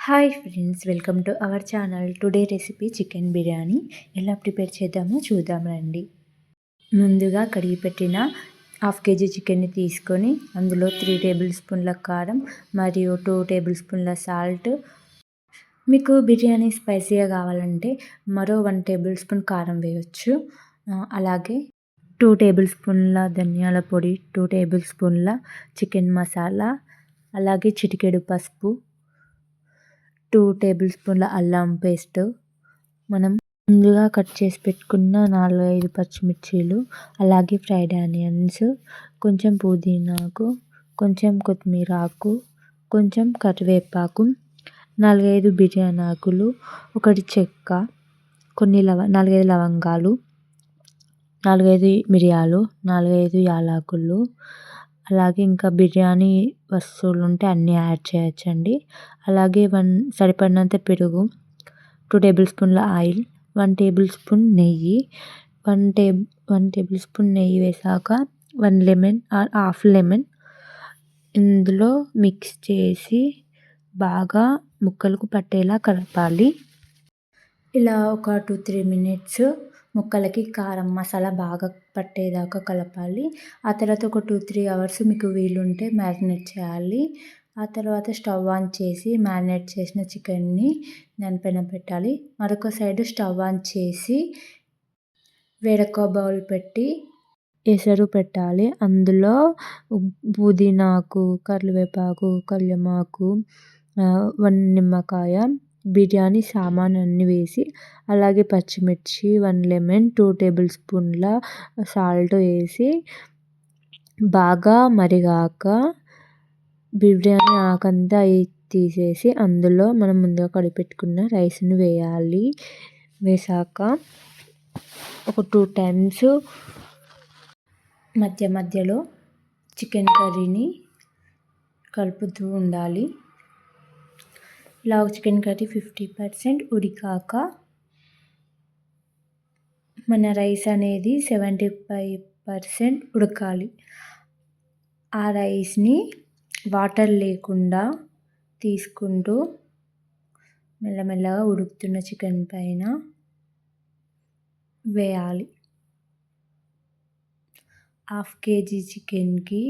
Hi friends, welcome to our channel. Today recipe chicken biryani. ఎలా prepare చేద్దామో చూద్దాం రండి. ముందుగా కడిగి పెట్టిన హాఫ్ కేజీ చికెన్ని తీసుకొని అందులో 3 టేబుల్ స్పూన్ల కారం మరియు 2 టేబుల్ స్పూన్ల సాల్ట్. మీకు బిర్యానీ స్పైసీగా కావాలంటే మరో 1 టేబుల్ స్పూన్ కారం వేయొచ్చు. అలాగే 2 టేబుల్ స్పూన్ల ధనియాల పొడి, 2 టేబుల్ స్పూన్ల చికెన్ మసాలా, అలాగే చిటికెడు పసుపు, 2 టేబుల్ స్పూన్ల అల్లం పేస్ట్, మనం ముందుగా కట్ చేసి పెట్టుకున్న 4-5 పచ్చిమిర్చీలు, అలాగే ఫ్రైడ్ ఆనియన్స్, కొంచెం పుదీనాకు, కొంచెం కొత్తిమీర ఆకు, కొంచెం కరివేపాకు, 4-5 బిర్యానీ ఆకులు, 1 చెక్క, 4-5 లవంగాలు, 4-5 మిరియాలు, 4-5 యాలకులు, అలాగే ఇంకా బిర్యానీ వస్తువులు ఉంటే అన్నీ యాడ్ చేయొచ్చండి. అలాగే సరిపడినంత పెరుగు, 2 టేబుల్ స్పూన్ల ఆయిల్, 1 టేబుల్ స్పూన్ నెయ్యి, 1 టేబుల్ స్పూన్ నెయ్యి వేసాక 1 లెమన్ ఆర్ హాఫ్ లెమన్ ఇందులో మిక్స్ చేసి బాగా ముక్కలకు పట్టేలా కలపాలి. ఇలా ఒక 2-3 మినిట్స్ ముక్కలకి కారం మసాలా బాగా పట్టేదాకా కలపాలి. ఆ తర్వాత ఒక 2-3 అవర్స్ మీకు వీలుంటే మ్యారినేట్ చేయాలి. ఆ తర్వాత స్టవ్ ఆన్ చేసి మ్యారినేట్ చేసిన చికెన్ని దానిపైన పెట్టాలి. మరొక సైడ్ స్టవ్ ఆన్ చేసి వేరొక బౌల్ పెట్టి ఎసరు పెట్టాలి. అందులో పుదీనాకు, కరివేపాకు, కల్యమాకు, 1 నిమ్మకాయ, బిర్యానీ సామాన్ అన్నీ వేసి, అలాగే పచ్చిమిర్చి, 1 లెమన్, 2 టేబుల్ స్పూన్ల సాల్ట్ వేసి బాగా మరిగాక బిర్యానీ ఆకంతా తీసేసి అందులో మనం ముందుగా కడిగి పెట్టుకున్న రైస్ని వేయాలి. వేసాక ఒక 2 టైమ్స్ మధ్య మధ్యలో చికెన్ కర్రీని కలుపుతూ ఉండాలి. ఇలా చికెన్ కర్రీ 50% ఉడికాక మన రైస్ అనేది 75% ఉడకాలి. ఆ రైస్ని వాటర్ లేకుండా తీసుకుంటూ మెల్లమెల్లగా ఉడుకుతున్న చికెన్ పైన వేయాలి. హాఫ్ కేజీ చికెన్కి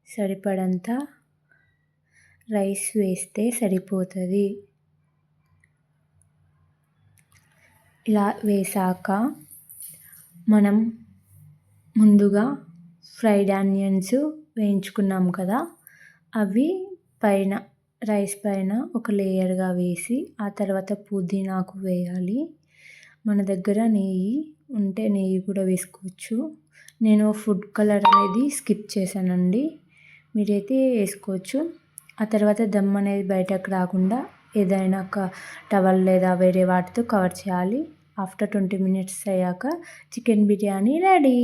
సరిపడంత రైస్ వేస్తే సరిపోతుంది. ఇలా వేసాక మనం ముందుగా ఫ్రైడ్ ఆనియన్స్ వేయించుకున్నాం కదా, అవి పైన రైస్ పైన ఒక లేయర్గా వేసి ఆ తర్వాత పుదీనాకు వేయాలి. మన దగ్గర నెయ్యి ఉంటే నెయ్యి కూడా వేసుకోవచ్చు. నేను ఫుడ్ కలర్ అనేది స్కిప్ చేశానండి, మీరైతే వేసుకోవచ్చు. ఆ తర్వాత దమ్ అనేది బయటకు రాకుండా ఏదైనా ఒక టవల్ లేదా వేరే వాటితో కవర్ చేయాలి. ఆఫ్టర్ 20 మినిట్స్ అయ్యాక చికెన్ బిర్యానీ రెడీ.